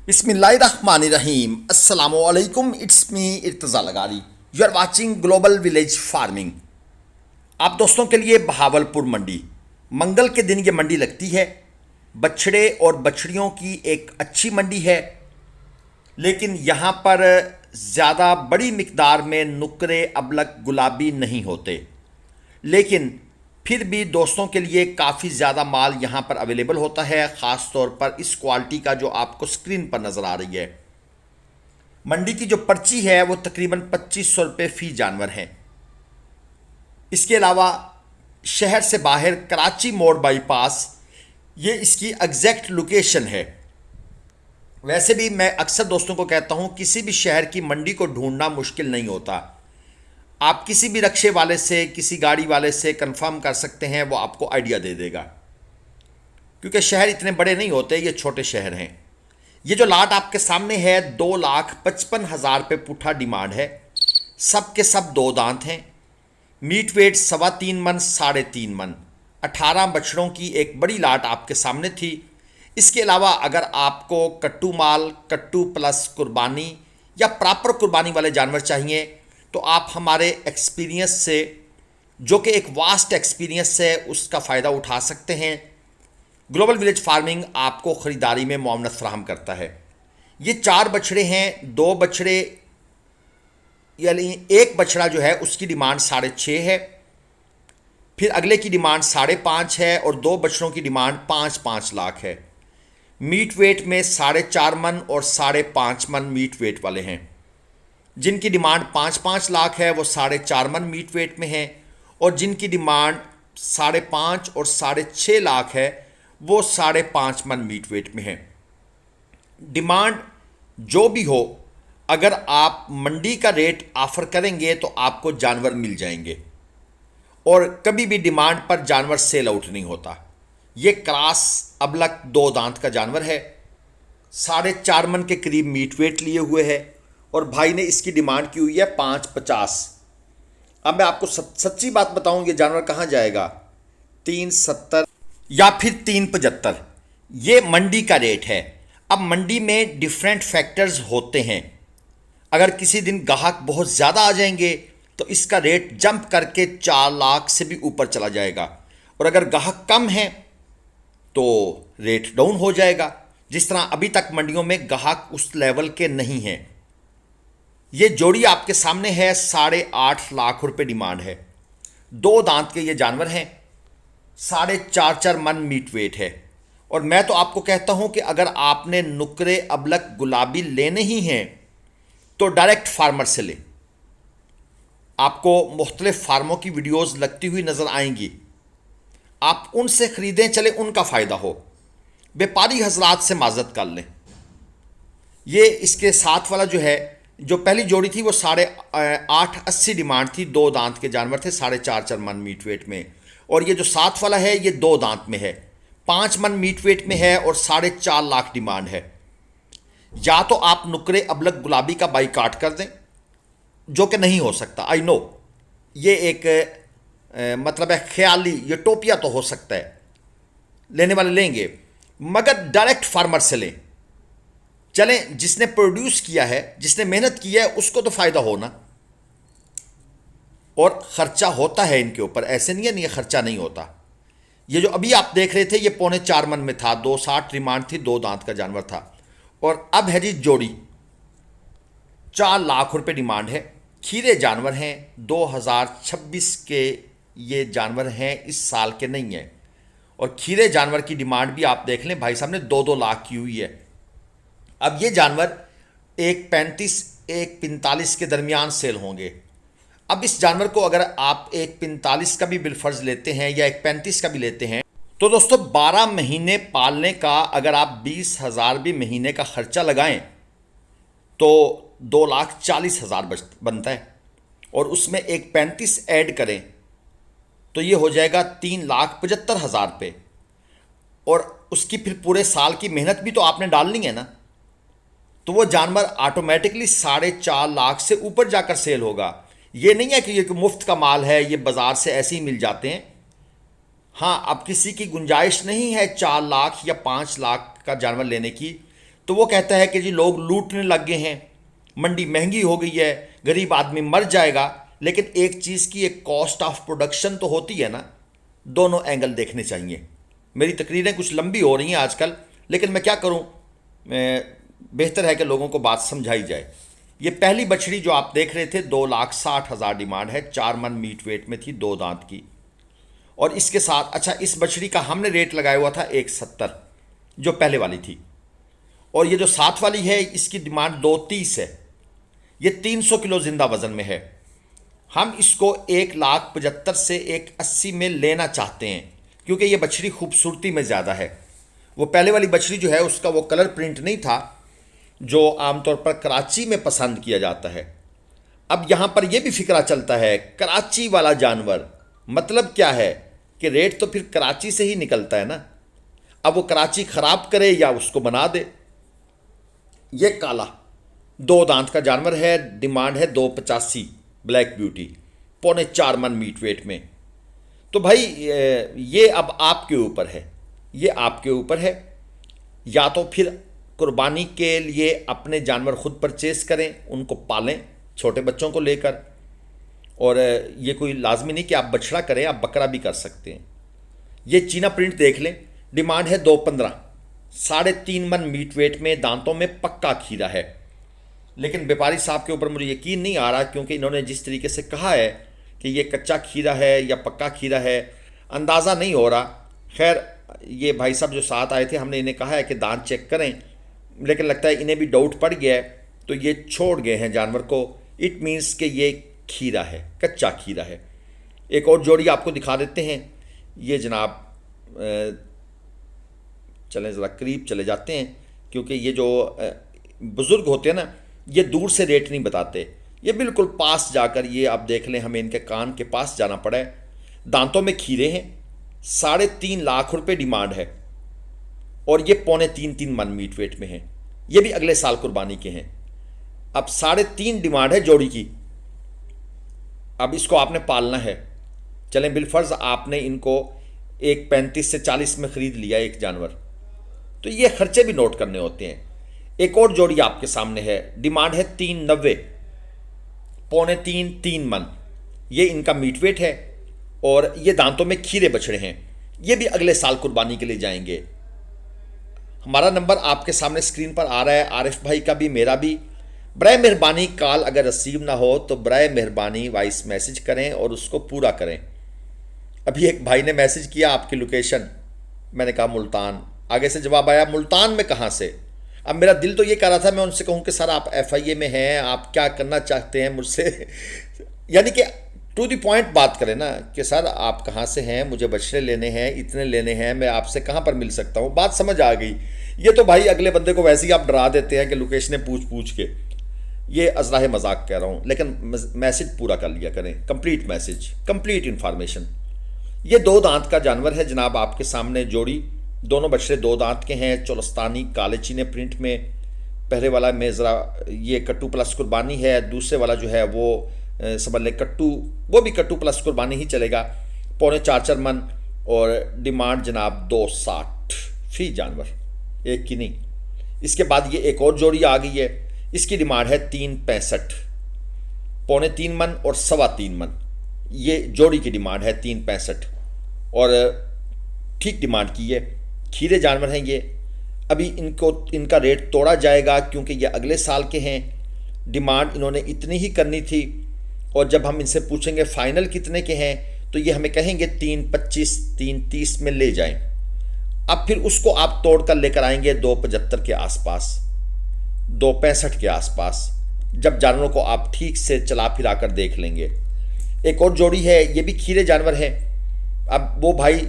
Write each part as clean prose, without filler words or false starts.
बिस्मिल्लाहिर्रहमानिर्रहीम अस्सलामुअलैकुम। It's me Irtaza Lagari. You are watching global village farming. आप दोस्तों के लिए बहावलपुर मंडी, मंगल के दिन ये मंडी लगती है। बछड़े और बछड़ियों की एक अच्छी मंडी है, लेकिन यहाँ पर ज़्यादा बड़ी मिकदार में नुकरे अबलक गुलाबी नहीं होते। लेकिन फिर भी दोस्तों के लिए काफ़ी ज़्यादा माल यहाँ पर अवेलेबल होता है, ख़ास तौर पर इस क्वालिटी का जो आपको स्क्रीन पर नज़र आ रही है। मंडी की जो पर्ची है वो तकरीबन 2500 रुपये फ़ी जानवर है। इसके अलावा शहर से बाहर कराची मोड़ बाईपास ये इसकी एग्जैक्ट लोकेशन है। वैसे भी मैं अक्सर दोस्तों को कहता हूँ, किसी भी शहर की मंडी को ढूंढना मुश्किल नहीं होता। आप किसी भी रक्शे वाले से, किसी गाड़ी वाले से कंफर्म कर सकते हैं, वो आपको आइडिया दे देगा। क्योंकि शहर इतने बड़े नहीं होते, ये छोटे शहर हैं। ये जो लाट आपके सामने है 2,55,000 रुपये पुट्ठा डिमांड है। सब के सब दो दांत हैं। मीट वेट 3.25 मन 3.5 मन। 18 बछड़ों की एक बड़ी लाट आपके सामने थी। इसके अलावा अगर आपको कट्टू माल, कट्टू प्लस कुर्बानी या प्रॉपर कुर्बानी वाले जानवर चाहिए तो आप हमारे एक्सपीरियंस से, जो कि एक वास्ट एक्सपीरियंस है, उसका फ़ायदा उठा सकते हैं। ग्लोबल विलेज फार्मिंग आपको ख़रीदारी में मुआवनत फराहम करता है। ये 4 बछड़े हैं। 2 बछड़े यानी एक बछड़ा जो है उसकी डिमांड 6.5 है, फिर अगले की डिमांड 5.5 है और 2 बछड़ों की डिमांड 5-5 लाख है। मीट वेट में 4.5 मन और 5.5 मन मीट वेट वाले हैं। जिनकी डिमांड 5-5 लाख है वो 4.5 मन मीट वेट में है, और जिनकी डिमांड 5.5 और 6.5 लाख है वो 5.5 मन मीट वेट में है। डिमांड जो भी हो, अगर आप मंडी का रेट ऑफर करेंगे तो आपको जानवर मिल जाएंगे, और कभी भी डिमांड पर जानवर सेल आउट नहीं होता। ये क्रॉस अबलक 2 दांत का जानवर है। 4.5 मन के करीब मीट वेट लिए हुए है, और भाई ने इसकी डिमांड की हुई है 5.50। अब मैं आपको सच्ची बात बताऊं, ये जानवर कहाँ जाएगा? 3.70 या फिर 3.75। ये मंडी का रेट है। अब मंडी में डिफरेंट फैक्टर्स होते हैं। अगर किसी दिन ग्राहक बहुत ज़्यादा आ जाएंगे तो इसका रेट जंप करके 4 लाख से भी ऊपर चला जाएगा, और अगर ग्राहक कम है तो रेट डाउन हो जाएगा। जिस तरह अभी तक मंडियों में ग्राहक उस लेवल के नहीं हैं। ये जोड़ी आपके सामने है, 8.5 लाख रुपए डिमांड है। 2 दांत के ये जानवर हैं। 4.5 मन मीट वेट है। और मैं तो आपको कहता हूं कि अगर आपने नुकरे अबलक गुलाबी लेने ही हैं तो डायरेक्ट फार्मर से लें। आपको मुख्तलिफ फार्मों की वीडियोस लगती हुई नज़र आएंगी। आप उनसे ख़रीदें, चले उनका फ़ायदा हो। व्यापारी हजरात से माजत कर लें। ये इसके साथ वाला जो है, जो पहली जोड़ी थी वो 8.80 डिमांड थी। 2 दांत के जानवर थे, 4.5 मन मीट वेट में। और ये जो साथ वाला है ये 2 दांत में है, 5 मन मीट वेट में है, और 4.5 लाख डिमांड है। या तो आप नुकरे अबलक गुलाबी का बाइकाट कर दें, जो कि नहीं हो सकता। आई नो ये एक मतलब है ख्याली, ये टोपिया तो हो सकता है, लेने वाले लेंगे, मगर डायरेक्ट फार्मर से लें। चलें, जिसने प्रोड्यूस किया है, जिसने मेहनत की है, उसको तो फ़ायदा होना। और ख़र्चा होता है इनके ऊपर, ऐसे नहीं है नहीं ख़र्चा नहीं होता। ये जो अभी आप देख रहे थे ये 4.25 मन में था। 2.60 डिमांड थी, 2 दांत का जानवर था। और अब है जी जोड़ी, 4 लाख रुपए डिमांड है। खीरे जानवर हैं, 2026 के ये जानवर हैं, इस साल के नहीं हैं। और खीरे जानवर की डिमांड भी आप देख लें, भाई साहब ने 2-2 लाख की हुई है। अब ये जानवर 1.35 1.45 के दरमियान सेल होंगे। अब इस जानवर को अगर आप 1.45 का भी बिलफर्ज लेते हैं या 1.35 का भी लेते हैं तो दोस्तों 12 महीने पालने का अगर आप 20,000 भी महीने का खर्चा लगाएं तो 2,40,000 बनता है, और उसमें 1.35 ऐड करें तो ये हो जाएगा 3,75,000 रुपये। और उसकी फिर पूरे साल की मेहनत भी तो आपने डालनी है ना, तो वो जानवर ऑटोमेटिकली 4.5 लाख से ऊपर जाकर सेल होगा। ये नहीं है कि ये मुफ्त का माल है, ये बाज़ार से ऐसे ही मिल जाते हैं। हाँ, अब किसी की गुंजाइश नहीं है 4 लाख या 5 लाख का जानवर लेने की, तो वो कहता है कि जी लोग लूटने लग गए हैं, मंडी महंगी हो गई है, गरीब आदमी मर जाएगा। लेकिन एक चीज़ की एक कॉस्ट ऑफ प्रोडक्शन तो होती है ना, दोनों एंगल देखने चाहिए। मेरी तकरीरें कुछ लंबी हो रही हैं आजकल, लेकिन मैं क्या करूं, बेहतर है कि लोगों को बात समझाई जाए। ये पहली बछड़ी जो आप देख रहे थे 2,60,000 डिमांड है, 4 मन मीट वेट में थी, 2 दांत की। और इसके साथ अच्छा, इस बछड़ी का हमने रेट लगाया हुआ था 1,70 जो पहले वाली थी। और ये जो साथ वाली है इसकी डिमांड 2,30 है। ये 300 किलो जिंदा वजन में है। हम इसको 1,75,000 से 1,80,000 में लेना चाहते हैं, क्योंकि ये बछड़ी खूबसूरती में ज़्यादा है। वो पहले वाली बछड़ी जो है उसका वो कलर प्रिंट नहीं था जो आमतौर पर कराची में पसंद किया जाता है। अब यहाँ पर यह भी फिक्रा चलता है, कराची वाला जानवर मतलब क्या है कि रेट तो फिर कराची से ही निकलता है ना। अब वो कराची ख़राब करे या उसको बना दे। ये काला 2 दांत का जानवर है, डिमांड है 2,85, ब्लैक ब्यूटी, 4.25 मन मीट वेट में। तो भाई ये अब आपके ऊपर है, ये आपके ऊपर है। या तो फिर कुर्बानी के लिए अपने जानवर खुद परचेस करें, उनको पालें छोटे बच्चों को लेकर। और ये कोई लाजमी नहीं कि आप बछड़ा करें, आप बकरा भी कर सकते हैं। ये चीना प्रिंट देख लें, डिमांड है 2,15, 3.5 मन मीट वेट में, दांतों में पक्का खीरा है। लेकिन व्यापारी साहब के ऊपर मुझे यकीन नहीं आ रहा, क्योंकि इन्होंने जिस तरीके से कहा है कि ये कच्चा खीरा है या पक्का खीरा है, अंदाज़ा नहीं हो रहा। खैर, ये भाई साहब जो साथ आए थे, हमने इन्हें कहा है कि दांत चेक करें, लेकिन लगता है इन्हें भी डाउट पड़ गया है, तो ये छोड़ गए हैं जानवर को। इट मीन्स कि ये खीरा है, कच्चा खीरा है। एक और जोड़ी आपको दिखा देते हैं। ये जनाब चलें ज़रा करीब चले जाते हैं, क्योंकि ये जो बुज़ुर्ग होते हैं ना, ये दूर से रेट नहीं बताते, ये बिल्कुल पास जाकर, ये आप देख लें, हमें इनके कान के पास जाना पड़ा है। दांतों में खीरे हैं, 3.5 लाख रुपए डिमांड है। और ये 2.75 मन मीट वेट में है। ये भी अगले साल कुर्बानी के हैं। अब 3.5 डिमांड है जोड़ी की। अब इसको आपने पालना है। चलें बिलफर्ज आपने इनको एक 35 से 40 में ख़रीद लिया एक जानवर, तो ये खर्चे भी नोट करने होते हैं। एक और जोड़ी आपके सामने है, डिमांड है 390, 2.75-3 मन, ये इनका मीट वेट है। और ये दांतों में खीरे बछड़े हैं। ये भी अगले साल कुर्बानी के लिए जाएंगे। हमारा नंबर आपके सामने स्क्रीन पर आ रहा है, आरिफ भाई का भी, मेरा भी। बराए मेहरबानी कॉल अगर रिसीव ना हो तो बराए मेहरबानी वॉइस मैसेज करें और उसको पूरा करें। अभी एक भाई ने मैसेज किया आपकी लोकेशन, मैंने कहा मुल्तान, आगे से जवाब आया मुल्तान में कहाँ से। अब मेरा दिल तो ये कह रहा था मैं उनसे कहूँ कि सर आप FIA में हैं, आप क्या करना चाहते हैं मुझसे यानी कि टू द पॉइंट बात करें ना कि सर आप कहाँ से हैं, मुझे बछड़े लेने हैं, इतने लेने हैं, मैं आपसे कहाँ पर मिल सकता हूँ। बात समझ आ गई। ये तो भाई अगले बंदे को वैसे ही आप डरा देते हैं कि लोकेशनें पूछ पूछ के। ये अज़राह मजाक कह रहा हूँ, लेकिन मैसेज पूरा कर लिया करें, कंप्लीट मैसेज, कंप्लीट इन्फॉर्मेशन। ये 2 दांत का जानवर है जनाब आपके सामने जोड़ी। दोनों बछड़े 2 दांत के हैं, चोलस्तानी काले चीने प्रिंट में। पहले वाला में ज़रा ये कट्टू प्लस कुर्बानी है, दूसरे वाला जो है वो समझ लें कट्टू, वो भी कट्टू प्लस कुर्बानी ही चलेगा, 4.25 मन। और डिमांड जनाब 260 फी जानवर, एक की नहीं। इसके बाद ये एक और जोड़ी आ गई है, इसकी डिमांड है 365, 3.25 मन और 3.25 मन। ये जोड़ी की डिमांड है 365 और ठीक डिमांड की है। खीरे जानवर हैं ये। अभी इनका रेट तोड़ा जाएगा क्योंकि ये अगले साल के हैं। डिमांड इन्होंने इतनी ही करनी थी और जब हम इनसे पूछेंगे फाइनल कितने के हैं तो ये हमें कहेंगे 325, 330 में ले जाएं। अब फिर उसको आप तोड़ कर लेकर आएंगे 275 के आसपास, 265 के आसपास, जब जानवरों को आप ठीक से चला फिरा कर देख लेंगे। एक और जोड़ी है, ये भी खीरे जानवर है। अब वो भाई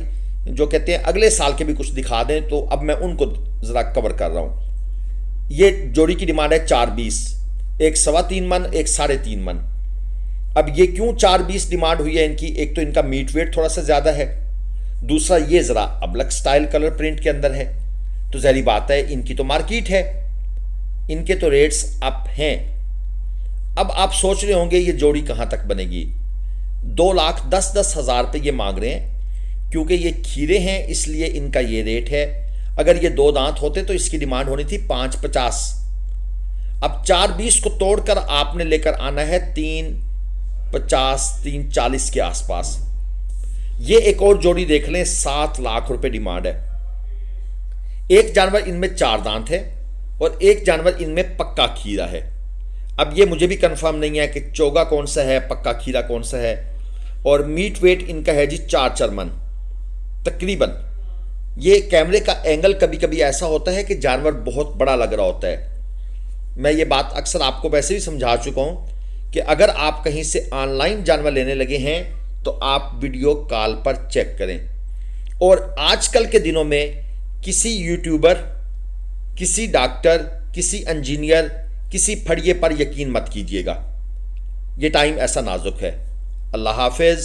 जो कहते हैं अगले साल के भी कुछ दिखा दें, तो अब मैं उनको ज़रा कवर कर रहा हूँ। ये जोड़ी की डिमांड है 420, एक 3.25 मन, एक 3.5 मन। अब ये क्यों 420 डिमांड हुई है इनकी? एक तो इनका मीट वेट थोड़ा सा ज़्यादा है, दूसरा ये ज़रा अबलक स्टाइल कलर प्रिंट के अंदर है, तो ज़ाहिर बात है इनकी तो मार्केट है, इनके तो रेट्स अप हैं। अब आप सोच रहे होंगे ये जोड़ी कहाँ तक बनेगी। 2,10,10,000 रुपये ये मांग रहे हैं, क्योंकि ये खीरे हैं इसलिए इनका ये रेट है। अगर ये 2 दांत होते तो इसकी डिमांड होनी थी 550। अब 420 को तोड़कर आपने लेकर आना है 350 340 के आसपास। ये एक और जोड़ी देख लें, 7 लाख रुपए डिमांड है। एक जानवर इनमें 4 दांत है और एक जानवर इनमें पक्का खीरा है। अब ये मुझे भी कंफर्म नहीं है कि चोगा कौन सा है, पक्का खीरा कौन सा है। और मीट वेट इनका है जी 4 मन तकरीबन। ये कैमरे का एंगल कभी कभी ऐसा होता है कि जानवर बहुत बड़ा लग रहा होता है। मैं ये बात अक्सर आपको वैसे भी समझा चुका हूं कि अगर आप कहीं से ऑनलाइन जानवर लेने लगे हैं तो आप वीडियो कॉल पर चेक करें। और आजकल के दिनों में किसी यूट्यूबर, किसी डॉक्टर, किसी इंजीनियर, किसी फड़िए पर यकीन मत कीजिएगा। ये टाइम ऐसा नाजुक है। अल्लाह हाफिज।